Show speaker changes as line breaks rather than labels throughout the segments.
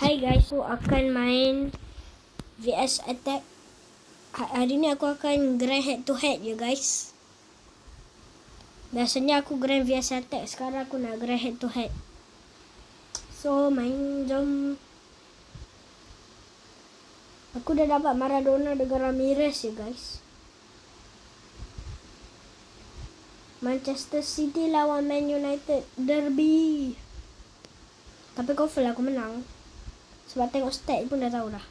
Hai guys, so akan main VS Attack. Hari ni aku akan grind head to head ya guys. Biasanya aku grind VS Attack, sekarang aku nak grind head to head. So main jom. Aku dah dapat Maradona dengan Ramirez ya guys. Manchester City lawan Man United derby. Tapi confirm aku menang. Sebab tengok stat pun dah tahu dah.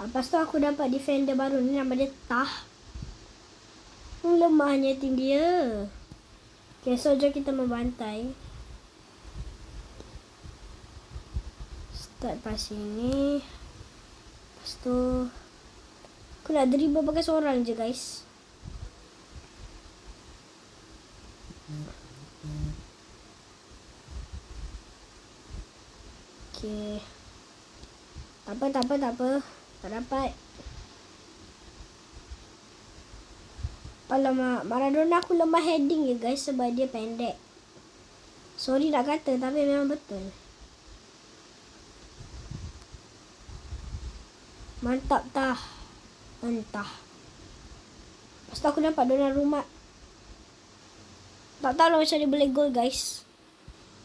Lepas tu aku dapat defender baru ni, nama dia Tah. Lemahnya tim dia. Okay, so jom kita membantai. Start passing ni. Lepas tu aku nak dribble pakai seorang je guys. Okay. Tak apa. Tak dapat. Alamak, Maradona aku lemah heading ya guys sebab dia pendek. Sorry nak kata tapi memang betul. Mantap Tah. Entah. Lepas tu aku dapat Donnarumma. Tak tahu lah macam dia boleh gol guys.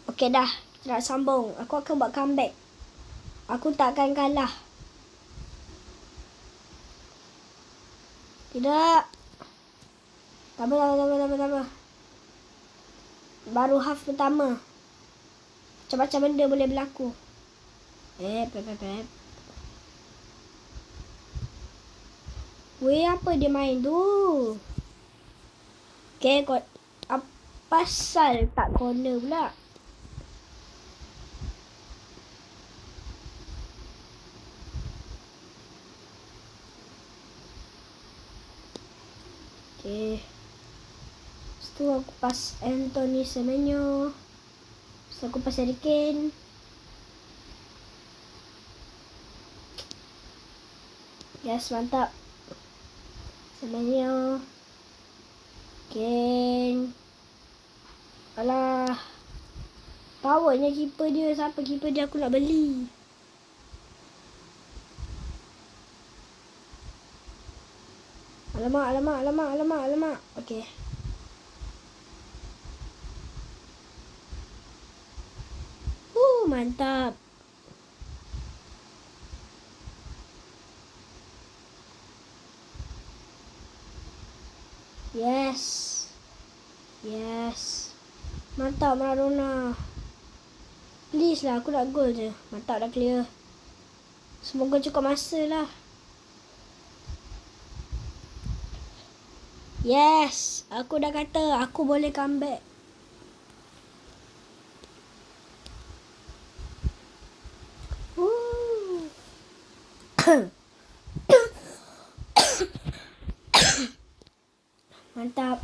Okay dah, kita nak sambung. Aku akan buat comeback. Aku tak akan kalah. Tidak. Tak apa. Baru half pertama. Macam-macam benda boleh berlaku. Weh, apa dia main tu? Okay, apa pasal tak corner pula? Okay. Lepas tu aku pas Anthony Semenyo. Lepas tu aku pas Harry Kane. Yes, mantap. Semenyo. Kane. Alah. Powernya keeper dia. Siapa keeper dia aku nak beli. Alamak. Okay. Mantap. Yes. Mantap Maradona. Please lah, aku nak gol je. Mantap, dah clear. Semoga cukup masa lah. Yes, aku dah kata aku boleh comeback. Mantap.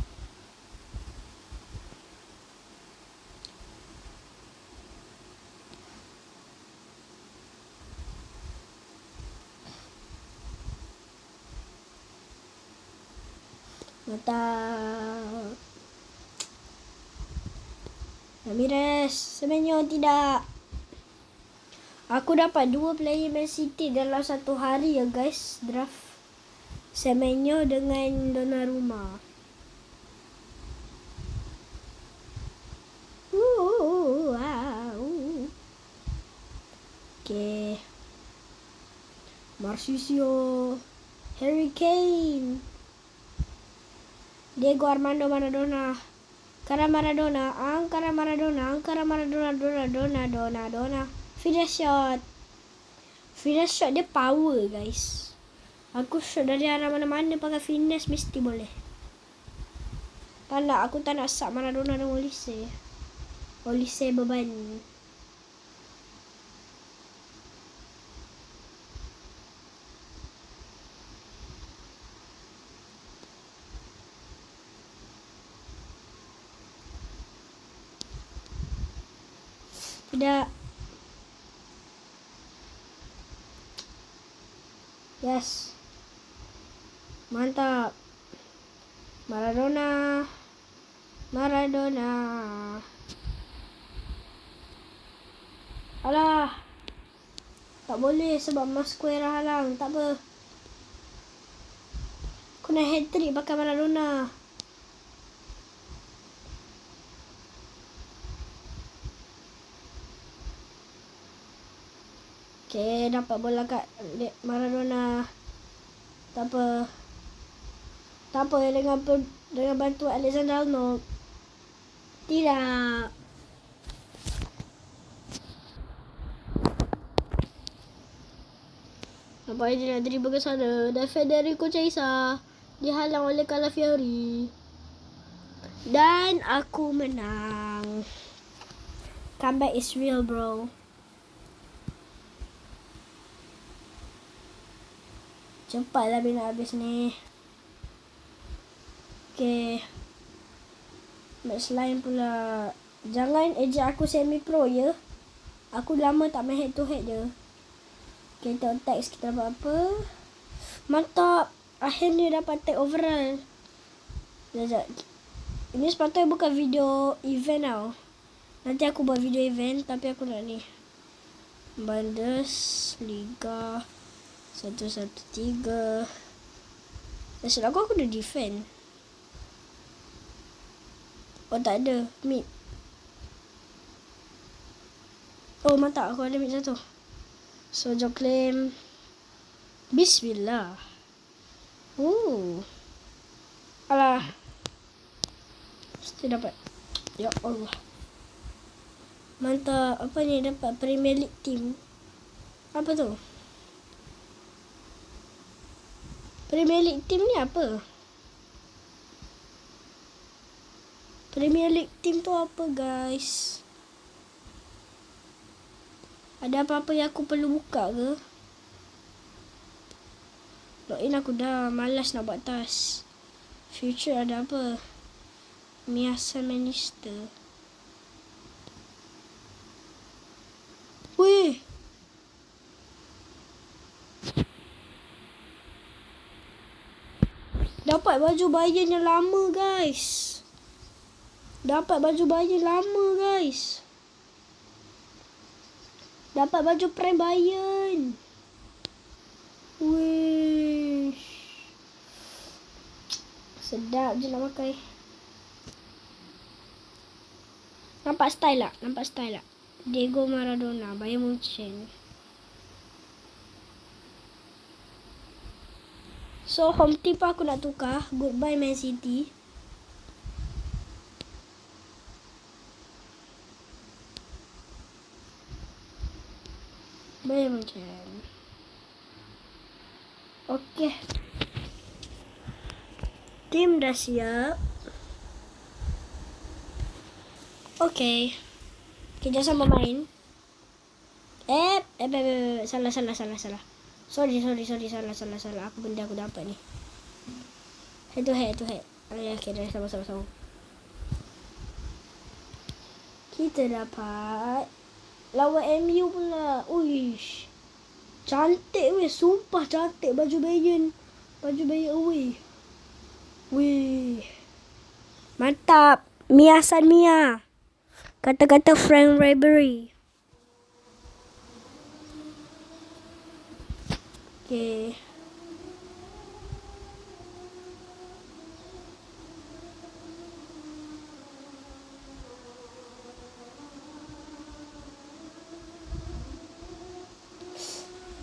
Mantap. Ramirez, Semenyo tidak. Aku dapat 2 player Man City dalam satu hari ya guys. Draft Semenyo dengan Donnarumma. Wow. Okay. Marchisio, Harry Kane, Diego Armando Maradona, Angkara Maradona, Donna. Finish shot dia power guys. Aku shot dari arah mana-mana pakai finish mesti boleh. Aku tak nak sub Maradona dan Olise beban. Tidak. Yes. Mantap. Maradona. Maradona. Alah. Tak boleh sebab Mosquera halang. Tak apa. Aku nak hat-trick pakai Maradona. Okay, dapat bola kat Maradona. Tak apa. Tak apa dengan bantuan Alexander Arnold. Tidak. Nampak dia nak dribble ke sana. Dan Federico Chiesa dihalang oleh Calafiori. Dan aku menang. Comeback is real, bro. Cepatlah bila habis ni. Okay. Match lain pula. Jangan ejek aku semi-pro ya. Aku lama tak main head to head je. Okay, tengok teks kita dapat apa. Mantap. Akhirnya dapat tag overall. Sekejap. Ini sepatutnya bukan video event tau. Nanti aku buat video event. Tapi aku nak ni. Bundesliga 113. Maksud aku dah defend. Oh tak ada. Mid. Oh mantap. Aku ada mid satu. So jom claim. Bismillah. Alah. Mesti dapat. Ya Allah. Mantap. Apa ni dapat Premier League team? Apa tu? Premier League team ni apa? Premier League team tu apa guys? Ada apa-apa yang aku perlu buka ke? Login aku dah. Malas nak buat task. Future ada apa? Miasa Minister. Weh. Dapat baju Bayern yang lama guys. Dapat baju Bayern lama guys. Dapat baju Prime Bayern. Wih. Sedap je nak pakai. Nampak style tak? Nampak style tak? Diego Maradona, Bayern Munchen. So home team pun aku nak tukar. Goodbye Man City. Bayern Munchen. Okay. Tim dah siap. Okay. Kita sama main. Salah. Sorry, salah. Apa benda aku dapat ni? Head to head. Okay, dah sama. Kita dapat lawan MU pula. Uish. Cantik weh. Sumpah cantik baju Bayern. Baju Bayern away. Weh. Mantap. Mia San Mia. Kata-kata Frank Ribery. Okay.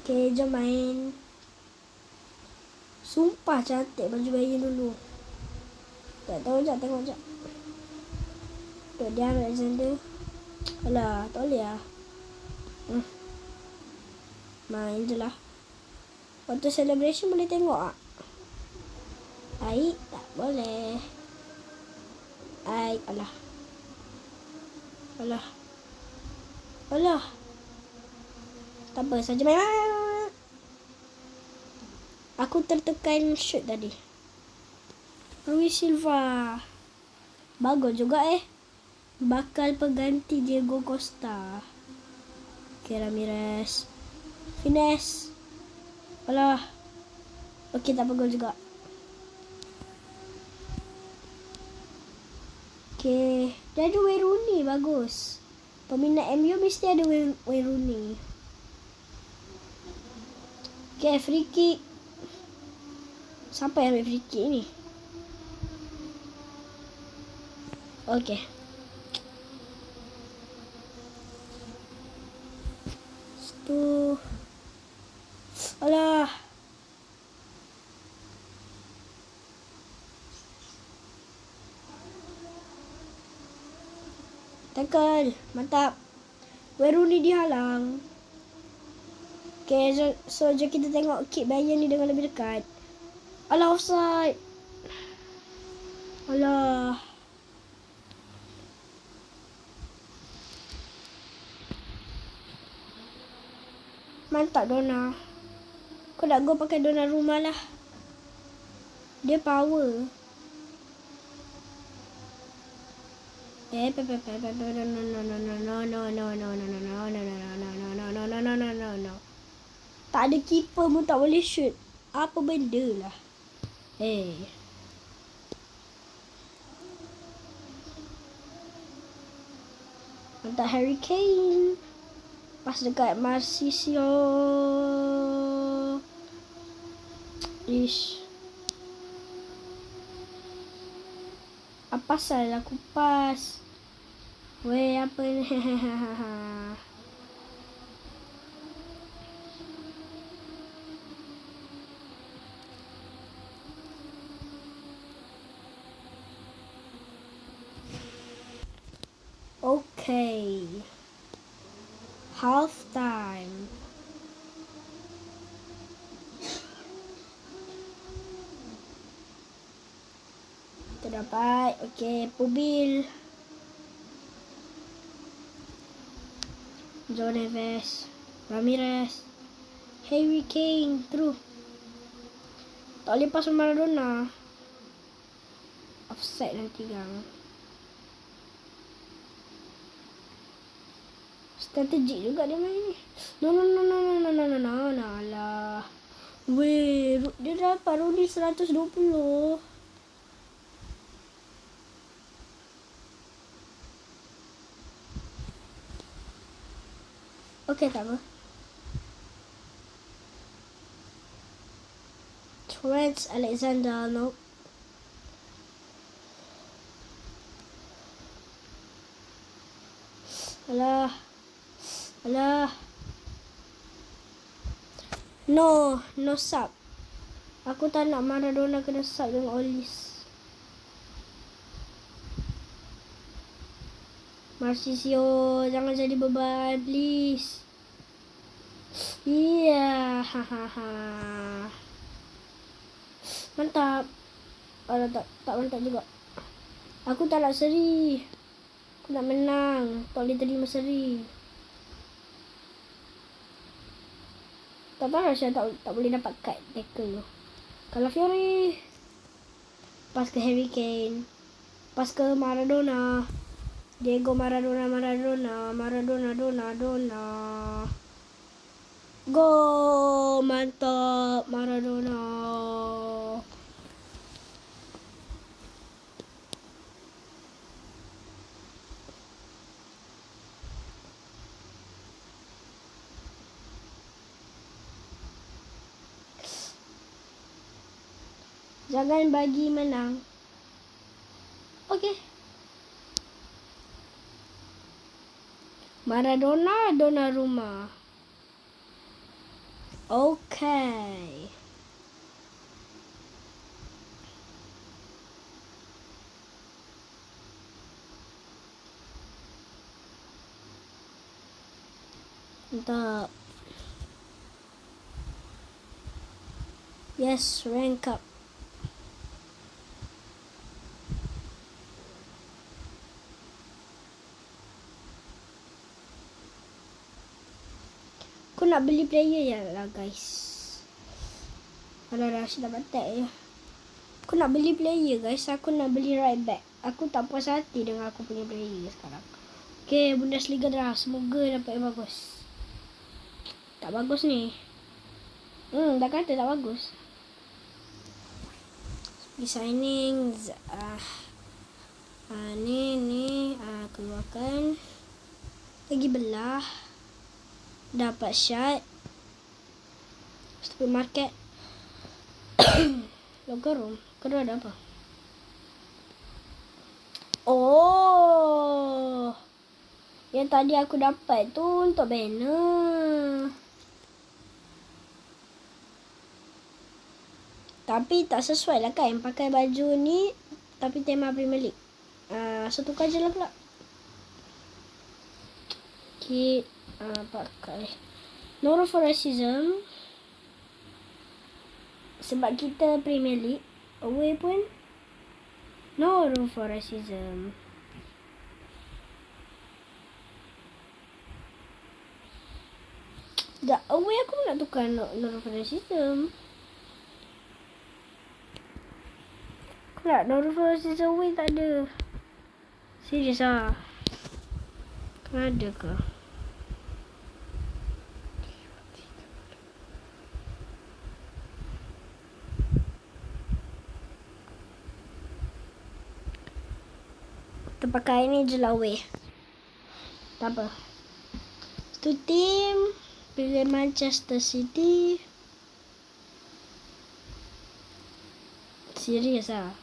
Okay, jom main. Sumpah cantik baju Bayern dulu. Tak tahu jap, tengok jap. Tuh dia Alexander. Alah, tak boleh lah. Main je lah. Waktu celebration boleh tengok tak? Aik, tak boleh. Aik, alah. Tak apa, saja main. Aku tertekan shoot tadi. Luis Silva. Bagus juga Bakal pengganti Diego Costa. Okay, Ramirez. Finesse. Alah. Okay, tak apa gol juga. Okay. Dia ada Wayne Rooney. Bagus. Peminat MU mesti ada Wayne Rooney. Okay, free kick. Siapa yang ambil free kick ni? Okay. Situ. Alah. Tackle. Mantap. Wayne Rooney dihalang. Okay, so jom kita tengok kick Bayern ni dengan lebih dekat. Alah, offside. Alah. Mantap Donna. Kau nak go pakai Donna rumah lah. Dia power. No. Tak ada keeper pun tak boleh shoot. Apa benda lah. Mantap Harry Kane. Pas dekat Marcisio. Ish. Apa salah aku pas? Weh, apa ni? Okay. Half time. Terdapat. Okay, Pubil. Joe Neves. Ramirez. Harry Kane. True. Tak boleh pas Maradona. Offside nanti gang. Strategik juga dia main ni. No. Alah. Weh, dia dapat Rooney 120. Okay, tak apa. Trent Alexander-Arnold. Alah. No sub. Aku tak nak Maradona kena sub dengan Olis. Marcisio, jangan jadi beban, please. Iya, hahaha. Mantap. Alah, tak mantap juga. Aku tak nak seri. Aku nak menang. Tak boleh terima seri. Tak tahu Rasha tak boleh dapat cut tackle tu. Kalau Fiori. Pas ke Harry Kane. Pas ke Maradona. Diego Maradona. Go, mantap Maradona. Jangan bagi menang. Okay. Maradona, Donnarumma. Okay. Mantap. Yes, rank up. Aku nak beli player ya lah guys. Kalau Rashid dapat tag ya. Aku nak beli player guys. Aku nak beli right back. Aku tak puas hati dengan aku punya player sekarang. Okay, Bundesliga dah. Semoga dapat yang bagus. Tak bagus ni. Dah kata tak bagus. Signings. Ni Pergi belah. Dapat shot. Supermarket. Locker room. Kedua ada apa? Oh. Yang tadi aku dapat tu untuk banner. Tapi tak sesuai lah kan pakai baju ni. Tapi tema Premier League. So tukar je lah pula. Okay. Pakai. No room for racism. Sebab kita Premier League. Away pun. No room for racism. Dah away aku nak tukar no room for racism. Tak, no room for racism away tak ada. Serius lah. Kan ada ke? Kita pakai ni je lah away. Tak apa. Tu team. Pilih Manchester City. Serius lah.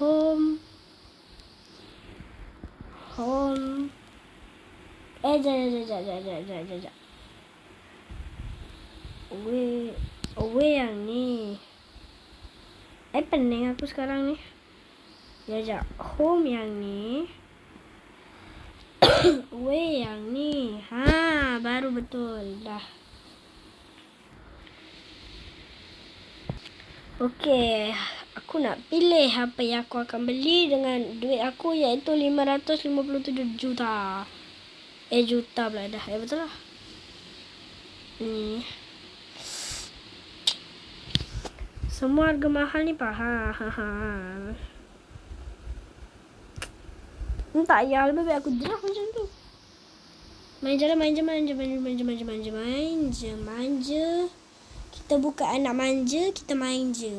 Home. Jap. Away yang ni. Pening aku sekarang ni. Jap. Home yang ni. Away yang ni. Baru betul. Dah. Okey. Aku nak pilih apa yang aku akan beli dengan duit aku iaitu 557 juta. Juta pula dah. Betul lah. Ni. Semua harga mahal ni faham. Tak payah lebih baik aku draft macam tu. Manja. Kita buka anak manja, kita main je.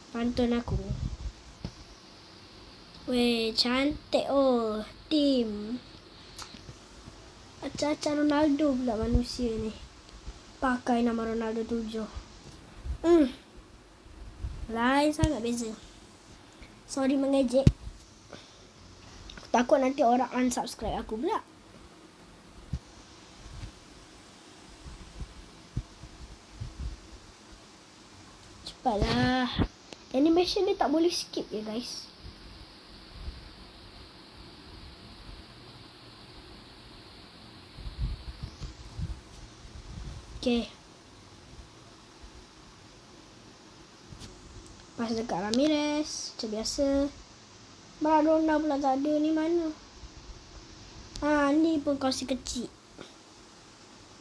Pantun aku. Weh, cantik tim. Acah-acah Ronaldo pula manusia ni. Pakai nama Ronaldo 7. Lain sangat beza. Sorry mengejek. Aku takut nanti orang unsubscribe aku pula. Cepatlah. Animation dia tak boleh skip ya guys. Okay. Pas dekat Ramirez. Macam biasa. Maradona pula tak ada ni mana. Ni pun kursi kecil.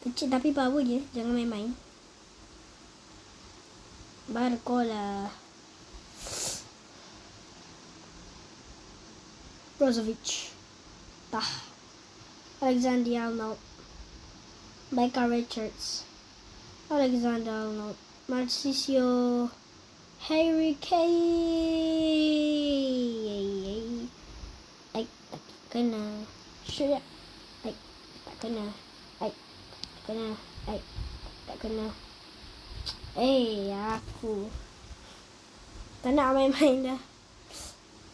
Kecil tapi power je. Jangan main-main. Barcola. Brozovic. Alexander-Arnold. Micah Richards. Alexander-Arnold. Marcisio. Harry Kane. Tak kena. Shoot ya. Tak kena. Tak kena. Aku. Tak nak main-main dah.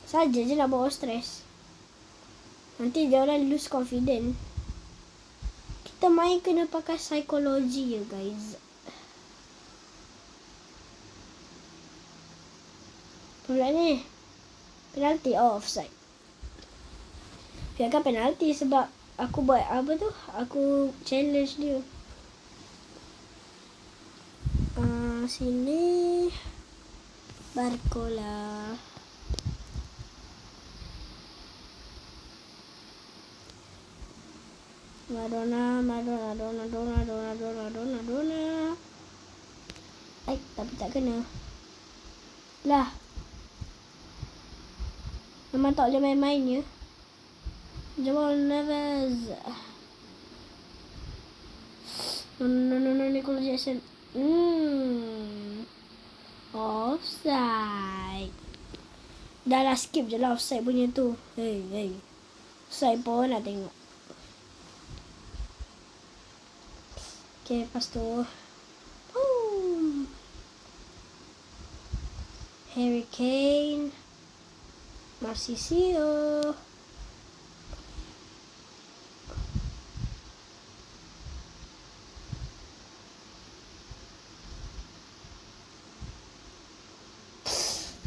Saja je nak bawa stres. Nanti dia orang lose confident. Kita main kena pakai psikologi ya guys. Pula ni. Penalti offside. Biarkan penalti sebab aku buat apa tu? Aku challenge dia. Sini. Barcola. Maradona. Tapi tak kena. Lah. Memang tak boleh main-main ya. Jamal Neves. No, Nicolas Jackson. Offside. Dah lah, skip je lah offside punya tu. Hey. Offside pun nak tengok. Okay, lepas tu. Boom. Harry Kane. Marcisio.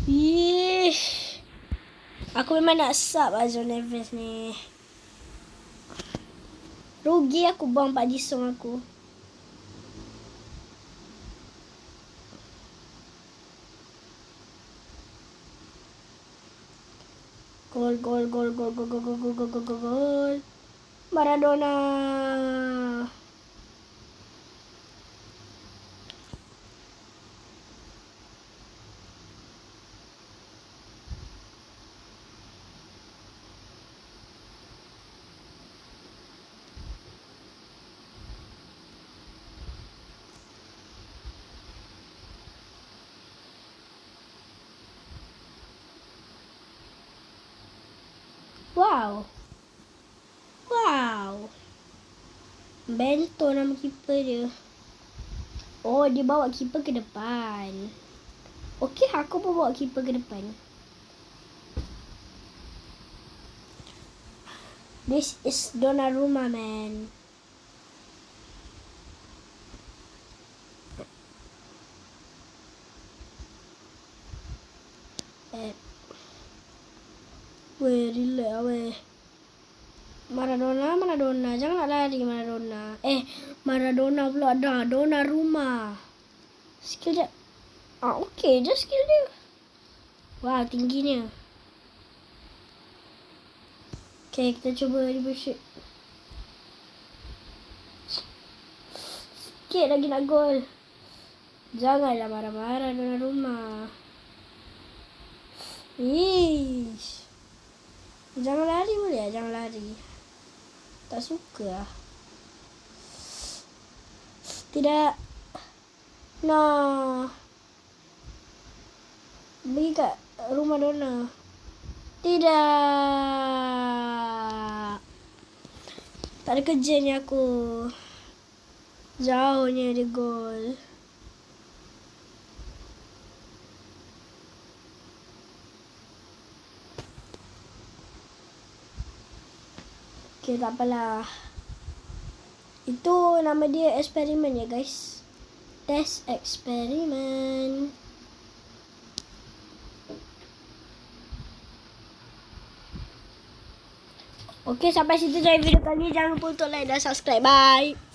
Ish. Aku memang nak sub Azul Neves ni. Rugi aku buang Pak Jisung aku. Gol. Maradona. Wow. Bento nama keeper dia. Oh, dia bawa keeper ke depan. Okey, aku pun bawa keeper ke depan. This is Donnarumma, man. Weh, relax weh. Maradona. Jangan nak lari Maradona. Maradona pula dah. Donnarumma. Skill dia. Okey je skill dia. Wah, tingginya. Okay, kita cuba dribble shoot. Sikit lagi nak gol. Janganlah marah-marah Donnarumma. Ish. Jangan lari boleh? Jangan lari. Tak suka lah. Tidak. No. Pergi kat rumah Donna. Tidak. Tak ada kerja ni aku. Jauhnya dia gol. Okay, tak apalah. Itu nama dia eksperimen ya guys. Test eksperimen. Okay, sampai situ dari video kali ni. Jangan lupa untuk like dan subscribe. Bye.